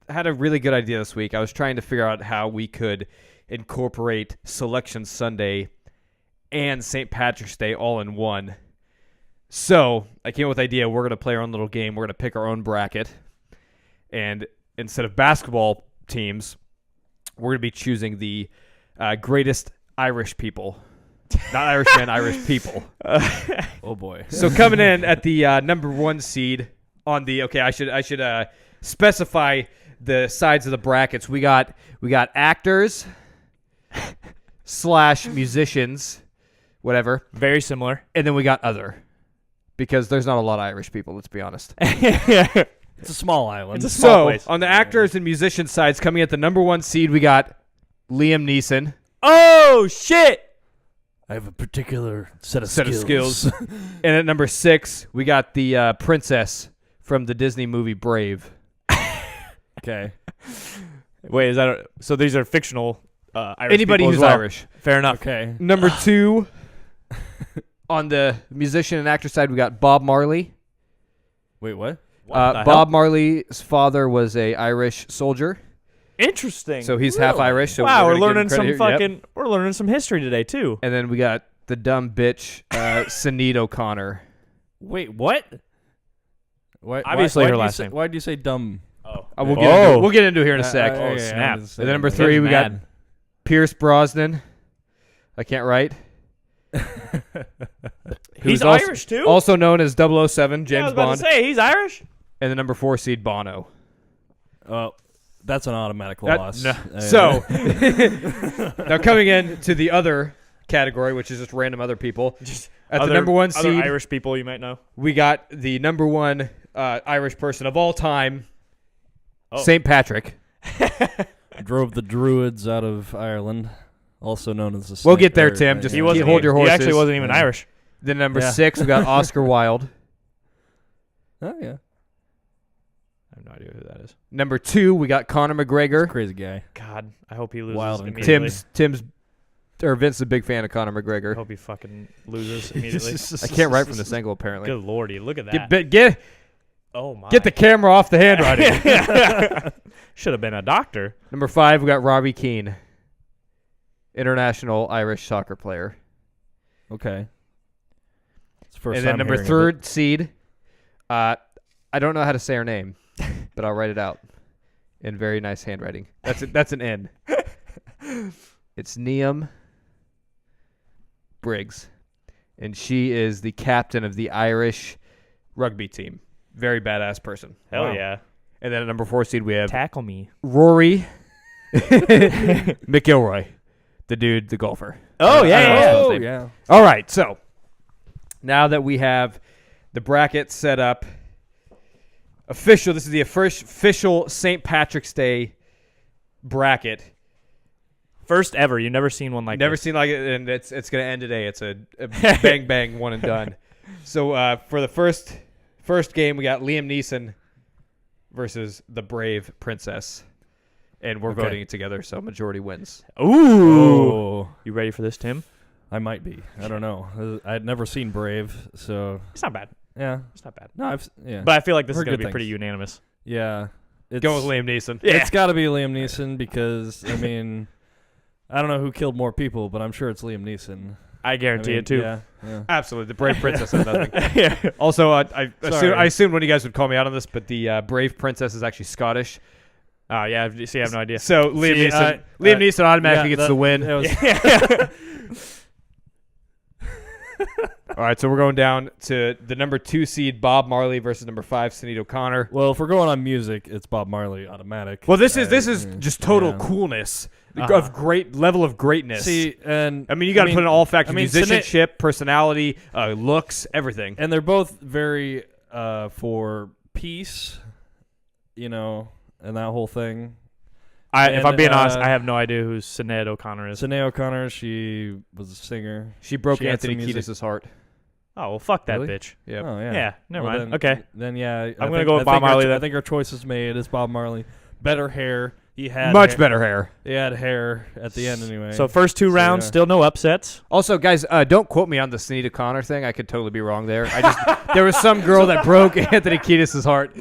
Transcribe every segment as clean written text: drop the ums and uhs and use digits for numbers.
had a really good idea this week. I was trying to figure out how we could incorporate Selection Sunday and St. Patrick's Day all in one. So I came up with the idea we're going to play our own little game. We're going to pick our own bracket. And instead of basketball teams, we're going to be choosing the greatest Irish people. Not Irish men, Irish people. Oh, boy. So coming in at the number 1 seed on the... Okay, I should specify the sides of the brackets. We got actors / musicians, whatever. Very similar. And then we got other. Because there's not a lot of Irish people, let's be honest. It's a small island. It's a small place. On the actors and musicians sides, coming at the number 1 seed, we got Liam Neeson. Oh, shit! I have a particular set of skills. And at number 6, we got the princess from the Disney movie Brave. Okay. Wait, is that so? These are fictional Irish Anybody people who's as well. Irish. Fair enough. Okay. Number 2, on the musician and actor side, we got Bob Marley. Wait, what? Bob Marley's father was a Irish soldier, Interesting. so he's half Irish. So wow, we're gonna give him learning credit some here. Yep. fucking. We're learning some history today too. And then we got the dumb bitch, Sinead O'Connor. Wait, what? Obviously her last name. Why did you say dumb? We'll get into it here in a sec. Oh, snap. And then number 3, we got Pierce Brosnan. I can't write. He's also, Irish too. Also known as 007, James I was about Bond. to say he's Irish. And the number 4 seed, Bono. Oh, that's an automatic loss. So, now coming in to the other category, which is just random other people. At the number 1 other seed, Irish people you might know. we got the number 1 Irish person of all time, St. Patrick. Drove the Druids out of Ireland, also known as the. We'll get there, Tim. Just hold your horses. He actually wasn't even Irish. Then number 6, we got Oscar Wilde. Oh yeah. I have no idea who that is. Number 2, we got Conor McGregor. Crazy guy. God, I hope he loses Wild and immediately. Vince's a big fan of Conor McGregor. I hope he fucking loses immediately. I can't write from this angle, apparently. Good lordy, look at that. Get the camera off the handwriting. Should have been a doctor. Number 5, we got Robbie Keane, international Irish soccer player. Okay. It's the first And then time number hearing of 3rd seed, I don't know how to say her name, but I'll write it out in very nice handwriting. That's an N. It's Niamh Briggs, and she is the captain of the Irish rugby team. Very badass person. Hell yeah. And then at number 4 seed, we have Tackle me. Rory McIlroy, the golfer. Oh, yeah. Oh, yeah. All right, so now that we have the bracket set up, this is the first official St. Patrick's Day bracket. First ever. You've never seen one like Never this. seen like it, and it's going to end today. It's a bang, bang, one and done. So for the first game, we got Liam Neeson versus the Brave Princess. And we're voting it together, so majority wins. Ooh. Oh, You ready for this, Tim? I might be. I don't know. I'd never seen Brave, so It's not bad. yeah. It's not bad. No, yeah. But I feel like this is Heard going to good be pretty things. unanimous. Yeah. Go with Liam Neeson. Yeah. It's got to be Liam Neeson because, I mean, I don't know who killed more people, but I'm sure it's Liam Neeson. I guarantee it, too. Yeah. Absolutely. The Brave Princess has nothing. Yeah. Also, I Sorry. assumed one of you guys would call me out on this, but the Brave Princess is actually Scottish. Oh, yeah. See, I have no idea. So Liam Neeson automatically gets the win. All right, so we're going down to the number 2 seed, Bob Marley versus number 5, Sinead O'Connor. Well, if we're going on music, it's Bob Marley automatic. Well, this is just total yeah. coolness of great level of greatness. See, and I mean, you got to put in all factors: Sinead- musicianship, personality, looks, everything. and they're both very for peace, and that whole thing. If I'm being honest, I have no idea who Sinead O'Connor is. Sinead O'Connor, she was a singer. She broke She had Anthony some music. Kiedis' heart. Oh, well, fuck that Really? bitch. Yep. Oh yeah. Yeah, never Well, mind. then- Okay. Then yeah, I'm gonna go with Bob think Marley I then. think our choice is made. It's Bob Marley. Better hair. He had Much hair. better hair. He had hair at the end anyway. So first 2 rounds, yeah. still no upsets. Also, guys, don't quote me on the Sinead O'Connor thing. I could totally be wrong there. There was some girl that broke Anthony Kiedis' heart.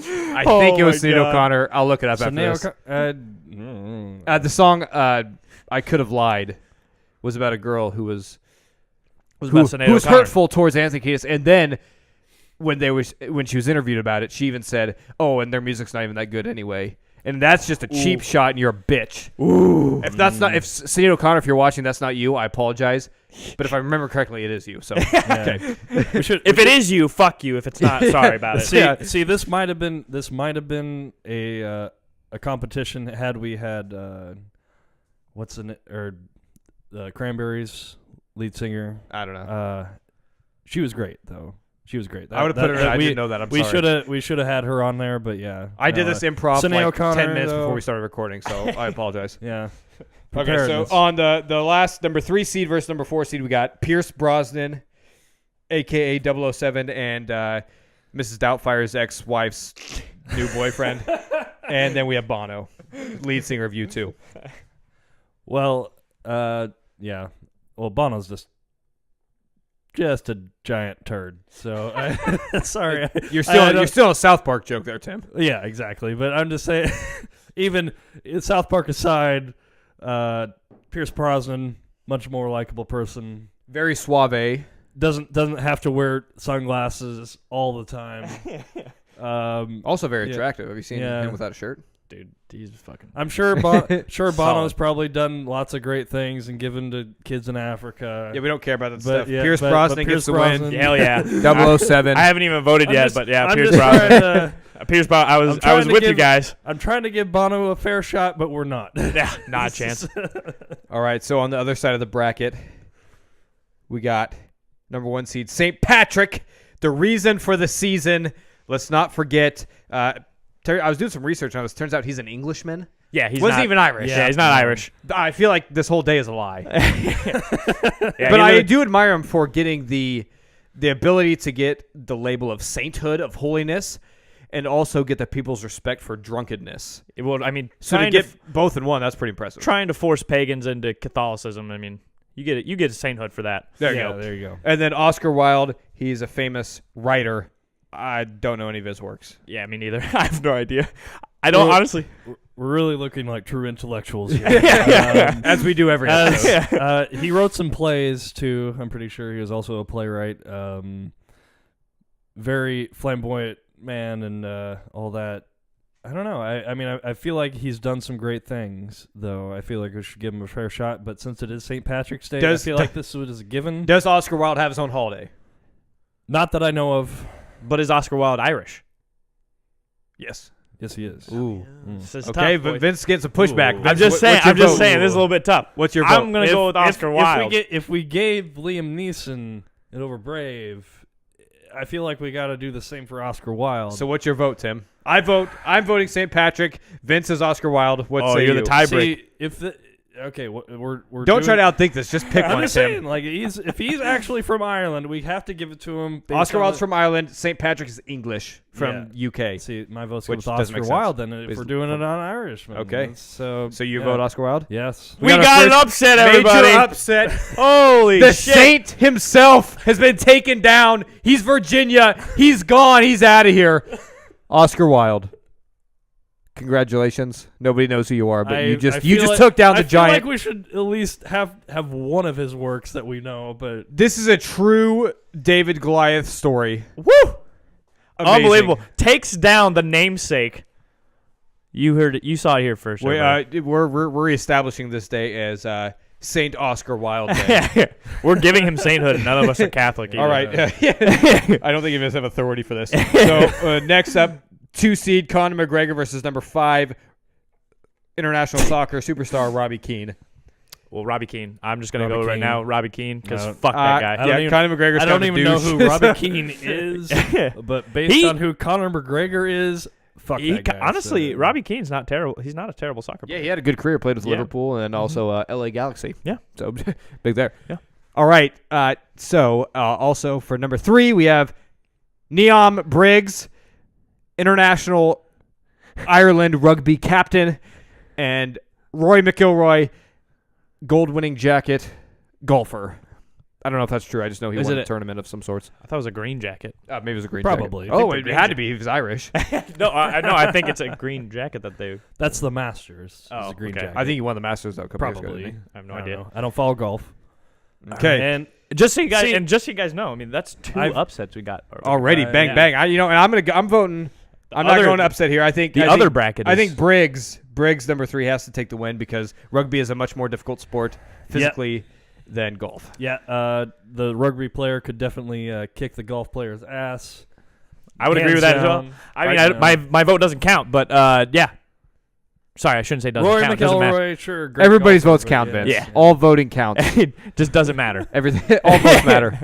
I think it was my Sinead God. O'Connor. I'll look it up after this. The song "I Could Have Lied" was about a girl who was Was about Sinead O'Connor. hurtful towards Anthony Kiedis, and then when she was interviewed about it, she even said, "Oh, and their music's not even that good anyway." And that's just a cheap shot, and you're a bitch. Ooh. If Sinead O'Connor, if you're watching, that's not you. I apologize, but if I remember correctly, it is you. So okay. If it is you, fuck you. If it's not, sorry about it. See, this might have been a competition had we had the Cranberries lead singer. I don't know. She was great though. She was great. I would have put her in. I didn't know that. I'm sorry. We should have had her on there, but yeah. I did this improv Sinead like O'Connor, 10 minutes though. before we started recording, so I apologize. Yeah. Okay, so on the last number 3 seed versus number 4 seed, we got Pierce Brosnan, a.k.a. 007, and Mrs. Doubtfire's ex-wife's new boyfriend. And then we have Bono, lead singer of U2. Well, yeah. Well, Bono's just a giant turd. So, sorry. You're still a South Park joke there, Tim. Yeah, exactly. But I'm just saying, even South Park aside, Pierce Brosnan, much more likable person. Very suave. Doesn't have to wear sunglasses all the time. Also very yeah. attractive. Have you seen Yeah. him without a shirt? Dude, he's fucking. I'm sure Bono's Solid. probably done lots of great things and given to kids in Africa. Yeah, we don't care about that But, stuff. yeah, Pierce but Brosnan Pierce gets the Brosnan- win. Hell yeah. 007. I haven't even voted yet, but yeah, I'm Pierce just Brosnan. trying to- Pierce Brosnan. I was trying to with you give- guys. I'm trying to give Bono a fair shot, but we're not. Yeah, not a chance. All right, so on the other side of the bracket, we got number 1 seed St. Patrick, the reason for the season. Let's not forget. I was doing some research on this. Turns out he's an Englishman. Yeah, he's Wasn't not, even Irish. Yeah, he's not Irish. I feel like this whole day is a lie. Yeah, But I do admire him for getting the ability to get the label of sainthood, of holiness, and also get the people's respect for drunkenness. Well, I mean, So to get both in one, that's pretty impressive. trying to force pagans into Catholicism. I mean, you get sainthood for that. There you Yeah, go. there you go. And then Oscar Wilde, he's a famous writer. I don't know any of his works. Yeah, me neither. I have no idea. I don't honestly. We're really looking like true intellectuals here. As we do every episode. He wrote some plays too. I'm pretty sure he was also a playwright. Very flamboyant man and all that. I don't know. I mean, I feel like he's done some great things, though. I feel like we should give him a fair shot. But since it is St. Patrick's Day, I feel like this was a given. Does Oscar Wilde have his own holiday? Not that I know of. But is Oscar Wilde Irish? Yes. Yes, he is. Ooh. This is Okay, tough, but boys. Vince gets some pushback. Ooh. Vince, I'm just saying. what's your I'm just vote? saying. This is a little bit tough. What's your vote? I'm gonna go with Oscar Wilde. If we gave Liam Neeson it over Brave, I feel like we got to do the same for Oscar Wilde. So what's your vote, Tim? I'm voting St. Patrick. Vince is Oscar Wilde. What say you're you? the tiebreaker. See, if the okay, we're Don't try to outthink this. Just pick I'm one, just Tim. saying, like if he's actually from Ireland, we have to give it to him. based Oscar on Wilde's the- from Ireland. St. Patrick is English from UK. See, my vote's Which with doesn't Oscar make sense. Wilde. Then if Is- we're doing it on Irishman, Okay. So So you yeah. vote Oscar Wilde? Yes. We got our got an first upset, everybody. Major upset. Holy The shit! Saint himself has been taken down. He's Virginia. He's gone. He's out of here. Oscar Wilde. Congratulations. Nobody knows who you are, but you just took down the I feel giant. like we should at least have one of his works that we know, but This is a true David Goliath story. Woo! Amazing. Unbelievable. Takes down the namesake. You heard it. You saw it here first. everybody. We're reestablishing this day as Saint Oscar Wilde Day. We're giving him sainthood, and none of us are Catholic. Either. All right. I don't think you guys have authority for this. So next up, 2 seed Conor McGregor versus number 5 international soccer superstar Robbie Keane. Well, Robbie Keane. I'm just gonna Robbie go right Keane. now. Robbie Keane, because No. fuck that guy. I don't even- Conor McGregor's I don't kind of even a know douche. who Robbie Keane is. But based on who Conor McGregor is, fuck that guy. Honestly, So- Robbie Keane's not terrible. He's not a terrible soccer player. Yeah, he had a good career. Played with Yeah. Liverpool and also LA Galaxy. Yeah. So big there. Yeah. All right. So also for number 3, we have Neom Briggs, international Ireland rugby captain, and Roy McIlroy, gold-winning jacket golfer. I don't know if that's true. I just know he Is won it a tournament of some sorts. I thought it was a green jacket. Maybe it was a green Probably. jacket. Oh, the it green had to jacket. be. He was Irish. No, I think it's a green jacket that they. That's the Masters. Oh, is a green okay. jacket. I think he won the Masters though. A couple years ago, Probably. didn't I have no I don't idea. know. I don't follow golf. Okay. And Just so you guys, See- know, I mean, that's 2 I've- upsets we got Already, bang yeah. bang. And I'm voting. I'm not other- going to upset here. I think The I other think, bracket. I is, think Briggs number 3 has to take the win because rugby is a much more difficult sport physically than golf. yeah, the rugby player could definitely kick the golf player's ass. I would agree with that as well. I mean, my vote doesn't count, but yeah. Sorry, I shouldn't say doesn't Rory count. It doesn't matter. McIlroy, sure. Great Everybody's golfer, votes but count, Vince. Yeah. All voting counts. It just doesn't matter. Everything. All votes matter.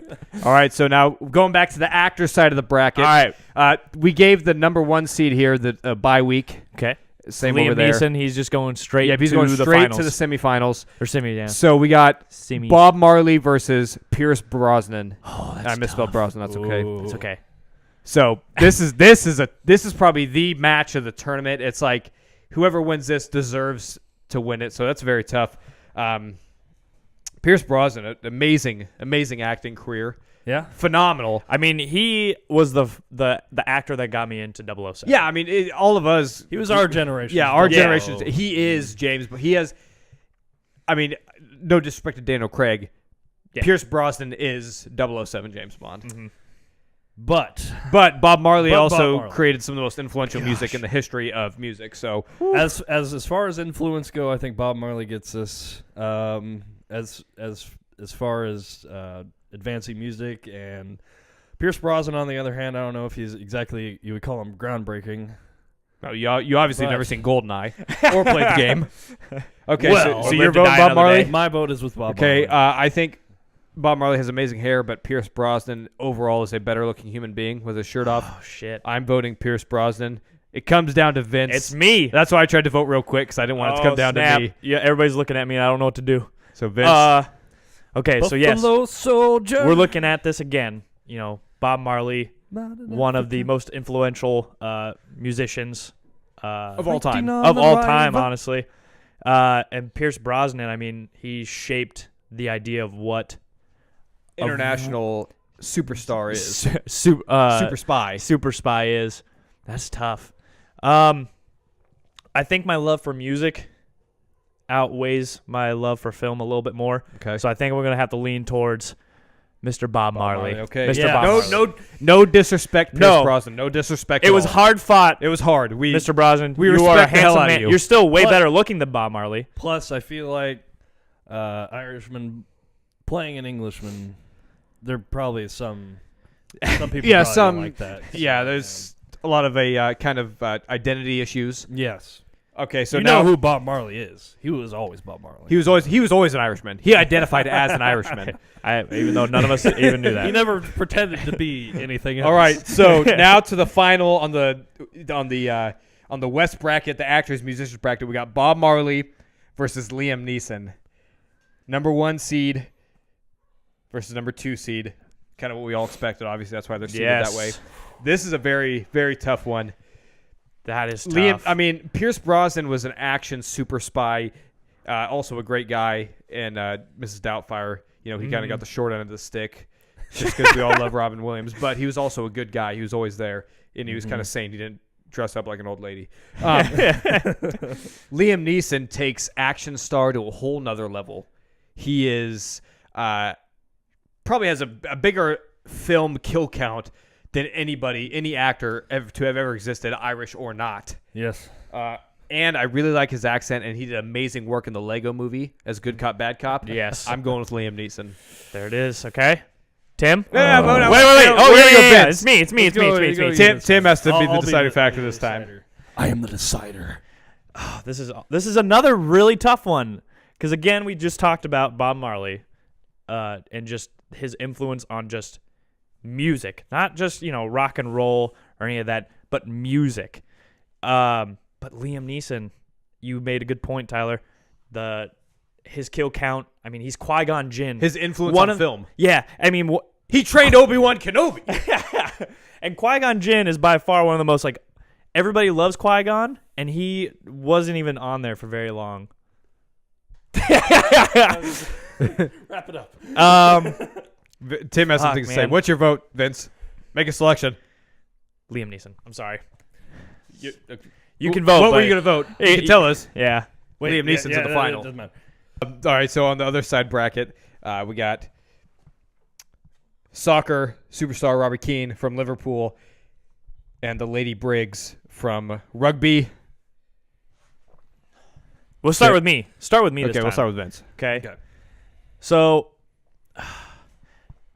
All right. So now going back to the actor side of the bracket. All right. We gave the number 1 seed here the bye week. Okay. Same Liam over there. Neeson, he's just going straight. Yeah, he's to going the straight finals. to the semifinals. Or semi. Yeah. So we got Semi. Bob Marley versus Pierce Brosnan. Oh, that's I misspelled tough. Brosnan. That's okay. Ooh. It's okay. So this is probably the match of the tournament. It's like whoever wins this deserves to win it. So that's very tough. Pierce Brosnan, an amazing acting career. Yeah. Phenomenal. I mean, he was the actor that got me into 007. Yeah, I mean, all of us. He was our generation. Yeah, our Yeah. generation. He is James, but he has. I mean, no disrespect to Daniel Craig. Yeah. Pierce Brosnan is 007 James Bond. Mhm. But But Bob Marley But Bob also Marley. created some of the most influential Gosh. music in the history of music. So as far as influence go, I think Bob Marley gets this. As far as advancing music, and Pierce Brosnan, on the other hand, I don't know if he's exactly, you would call him groundbreaking. oh, you obviously But- never seen GoldenEye or played the game. Okay, Well, so or you're Live to voting Die Bob Another Marley? Day. My vote is with Bob Okay, Marley. I think Bob Marley has amazing hair, but Pierce Brosnan overall is a better-looking human being with his shirt off. Oh shit. I'm voting Pierce Brosnan. It comes down to Vince. It's me. That's why I tried to vote real quick because I didn't want it to come down snap. to me. Yeah, everybody's looking at me and I don't know what to do. So Vince, Okay, so yes, Buffalo Soldier. we're looking at this again. You know, Bob Marley, one of the most influential musicians of all time. of all time, honestly. And Pierce Brosnan, I mean, he shaped the idea of what International superstar is. super Super spy. spy is. That's tough. I think my love for music outweighs my love for film a little bit more. Okay. So I think we're gonna have to lean towards Mr. Bob Marley. Okay. Mr. Yeah. Bob Marley. No disrespect, Pierce No. Brosnan. No disrespect. It at was all. hard fought, It was hard. Mr. Brosnan. we you are a respect the hell handsome out of man. you. You're still way But- better looking than Bob Marley. Plus, I feel like Irishman playing an Englishman, there probably is some people Yeah, probably some- don't like that. Yeah, there's a lot of kind of identity issues. Yes. Okay, so You now know who Bob Marley is. He was always Bob Marley. he was always an Irishman. He identified as an Irishman. Even though none of us even knew that. He never pretended to be anything else. All right, so now to the final on the West bracket, the actors musicians bracket. We got Bob Marley versus Liam Neeson, number 1 seed versus number 2 seed. Kind of what we all expected. Obviously, that's why they're seeded that way. This is a very, very tough one. That is tough. Liam, I mean, Pierce Brosnan was an action super spy, also a great guy, and Mrs. Doubtfire. You know, he kind of got the short end of the stick, just because we all love Robin Williams. But he was also a good guy. He was always there, and he was kind of sane. He didn't dress up like an old lady. Liam Neeson takes action star to a whole nother level. He is probably has a bigger film kill count than any actor to have ever existed, Irish or not. Yes. And I really like his accent, and he did amazing work in the Lego movie as Good Cop, Bad Cop. Yes. I'm going with Liam Neeson. There it is. Okay. Tim? Yeah, Wait. we're Oh, gonna yeah, go yeah, yeah. Vince. It's me. Tim has to be the I'll deciding factor this time. decider. I am the decider. This is another really tough one because again we just talked about Bob Marley, and just his influence on just music, not just rock and roll or any of that, but music. But Liam Neeson, you made a good point, Tyler. His kill count. I mean, he's Qui-Gon Jinn. His influence on film. Yeah, I mean, He trained Obi-Wan Kenobi. and Qui-Gon Jinn is by far one of the most everybody loves Qui-Gon, and he wasn't even on there for very long. Wrap it up. Tim has something to say. What's your vote, Vince? Make a selection. Liam Neeson. I'm sorry. You can vote. What were you going to vote? You can tell us. Yeah. Liam Neeson's in the final. Doesn't matter. All right, so on the other side bracket, we got soccer superstar Robbie Keane from Liverpool and the Lady Briggs from rugby. We'll start with me. Start with me this Okay, time. we'll start with Vince. Okay. So,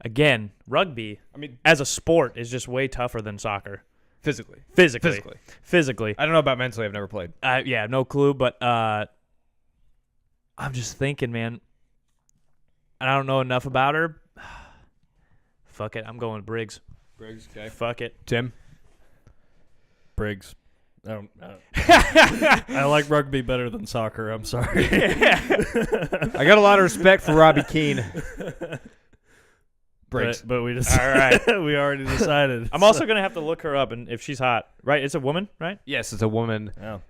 again, rugby, as a sport, is just way tougher than soccer. Physically. Physically. I don't know about mentally. I've never played. Yeah, no clue, but I'm just thinking, man. I don't know enough about her. Fuck it. I'm going with Briggs. Briggs, okay. Fuck it. Tim? Briggs. I like rugby better than soccer. I'm sorry. I got a lot of respect for Robbie Keane. Briggs. But we just All right. we already decided. I'm also going to have to look her up and if she's hot. Right? It's a woman, right? Yes, it's a woman. Oh.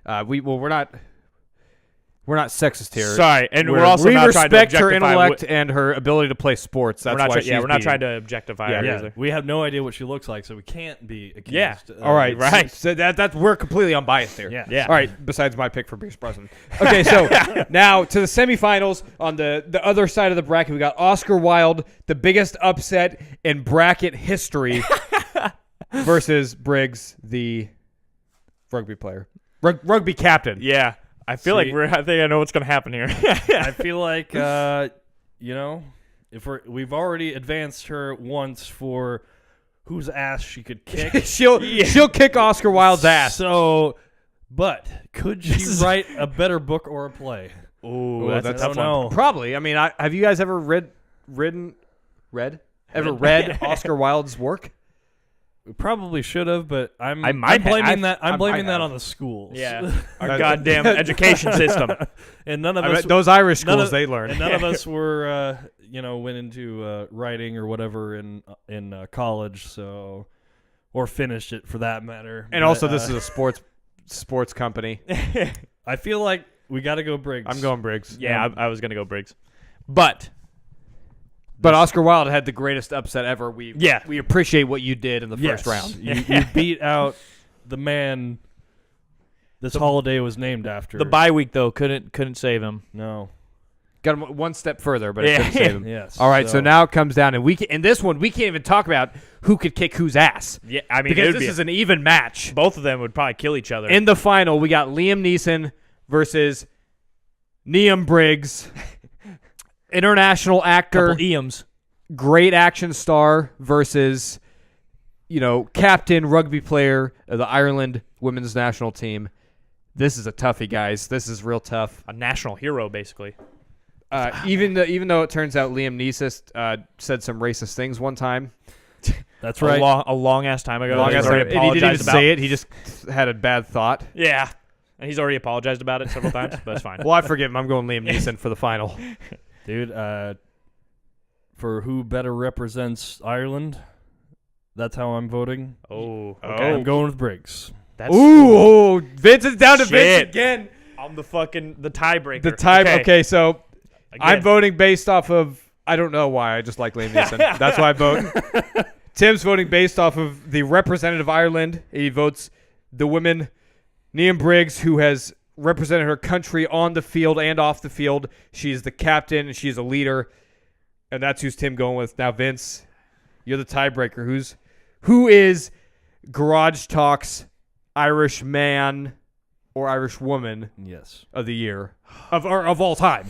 We're not sexist here. Sorry, and we're also not trying to respect her objectify intellect and her ability to play sports. That's why she's we're not beating. trying to objectify her Yeah, either. we have no idea what she looks like, so we can't be accused. Yeah. All right, right. So that's we're completely unbiased here. Yeah. Yeah. All right. Besides my pick for Pierce Brosnan. Okay, so now to the semifinals on the other side of the bracket, we got Oscar Wilde, the biggest upset in bracket history, versus Briggs, the rugby player, rugby captain. Yeah. I feel like I think I know what's going to happen here. I feel like if we've already advanced her once for whose ass she could kick. she'll kick Oscar Wilde's ass. So, but could she write a better book or a play? Ooh, Well, that's a that's tough one. Probably. I mean, have you guys ever read Oscar Wilde's work? We probably should have, but I'm I might have. blaming that. I'm I blaming might that have. on the schools. Yeah. Our goddamn education system. And none of I us. bet those Irish none schools of- they learn. And none of us were, went into writing or whatever in college, so or finished it for that matter. And But, also, this is a sports company. I feel like we got to go Briggs. I'm going Briggs. Yeah, I was going to go Briggs. But Oscar Wilde had the greatest upset ever. We appreciate what you did in the Yes. first round. You beat out the man this holiday was named after. the bye week though couldn't save him. No. Got him one step further, but it couldn't save him. Yes. All right, so now it comes down, and in this one we can't even talk about who could kick whose ass. Yeah, I mean Because this is an even match. both of them would probably kill each other. In the final, we got Liam Neeson versus Liam Briggs, international actor, couple Eames. great action star versus, captain rugby player of the Ireland women's national team. This is a toughie, guys. This is real tough. A national hero, basically. Even though it turns out Liam Neeson said some racist things one time. That's right. A long ass time ago. Long He's as already and he didn't even apologized about. say it. He just had a bad thought. Yeah, and he's already apologized about it several times, but it's fine. Well, I forgive him. I'm going Liam Neeson for the final. Dude, for who better represents Ireland, that's how I'm voting. Oh, Oh. okay. I'm going with Briggs. That's Ooh, Vince is down to Vince Shit. again. I'm the tiebreaker. The time. Okay, so Again. I'm voting based off of. I don't know why. I just like Liam Neeson. That's why I vote. Tim's voting based off of the representative Ireland. He votes the woman, Liam Briggs, who has represented her country on the field and off the field. She's the captain and she's a leader, and that's who's Tim going with. Now, Vince, you're the tiebreaker. Who is Garage Talk's Irish man or Irish woman Yes. of the year of all time?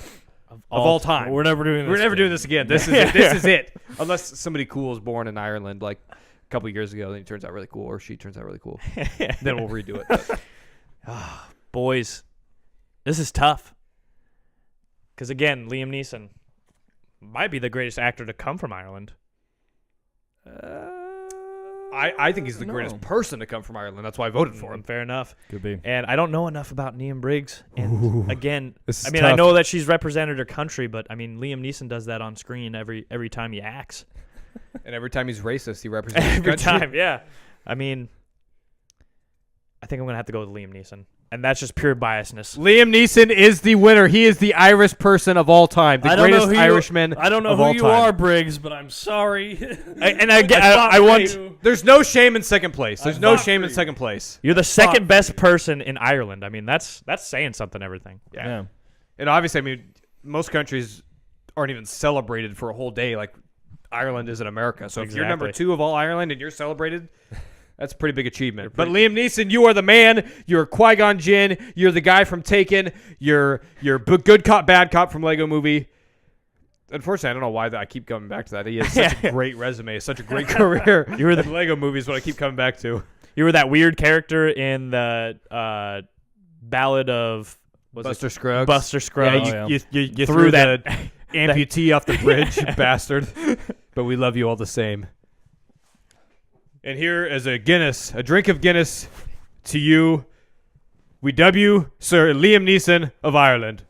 Of all time. We're never doing this. We're never doing this again. This is it. This is it. Unless somebody cool is born in Ireland like a couple of years ago, then he turns out really cool, or she turns out really cool. Then we'll redo it. But Boys, this is tough. Because again, Liam Neeson might be the greatest actor to come from Ireland. I think he's the greatest person to come from Ireland. That's why I voted for him. Fair enough. Could be. And I don't know enough about Liam Briggs. And again, this is I mean, I tough. know that she's represented her country, but I mean, Liam Neeson does that on screen every time he acts. And every time he's racist, he represents his Every country. time, yeah. I mean, I think I'm gonna have to go with Liam Neeson. And that's just pure biasness. Liam Neeson is the winner. He is the Irish person of all time, the greatest Irishman I don't know of all who you time. are, Briggs, but I'm sorry. I want. There's no shame in second place. There's no shame in second place. You're the second best person in Ireland. I mean, that's saying something. Everything. Yeah. And obviously, I mean, most countries aren't even celebrated for a whole day like Ireland is in America. So if you're number 2 of all Ireland and you're celebrated, that's a pretty big achievement. But Liam Neeson, you are the man. You're Qui-Gon Jinn. You're the guy from Taken. You're good cop, bad cop from Lego Movie. Unfortunately, I don't know why I keep coming back to that. He has such a great resume, such a great career. You were the Lego movies, what I keep coming back to. You were that weird character in the Ballad of Buster Scruggs. Buster Scruggs. Yeah, you threw that amputee off the bridge, you bastard. But we love you all the same. And here is a drink of Guinness to you. We dub you Sir Liam Neeson of Ireland.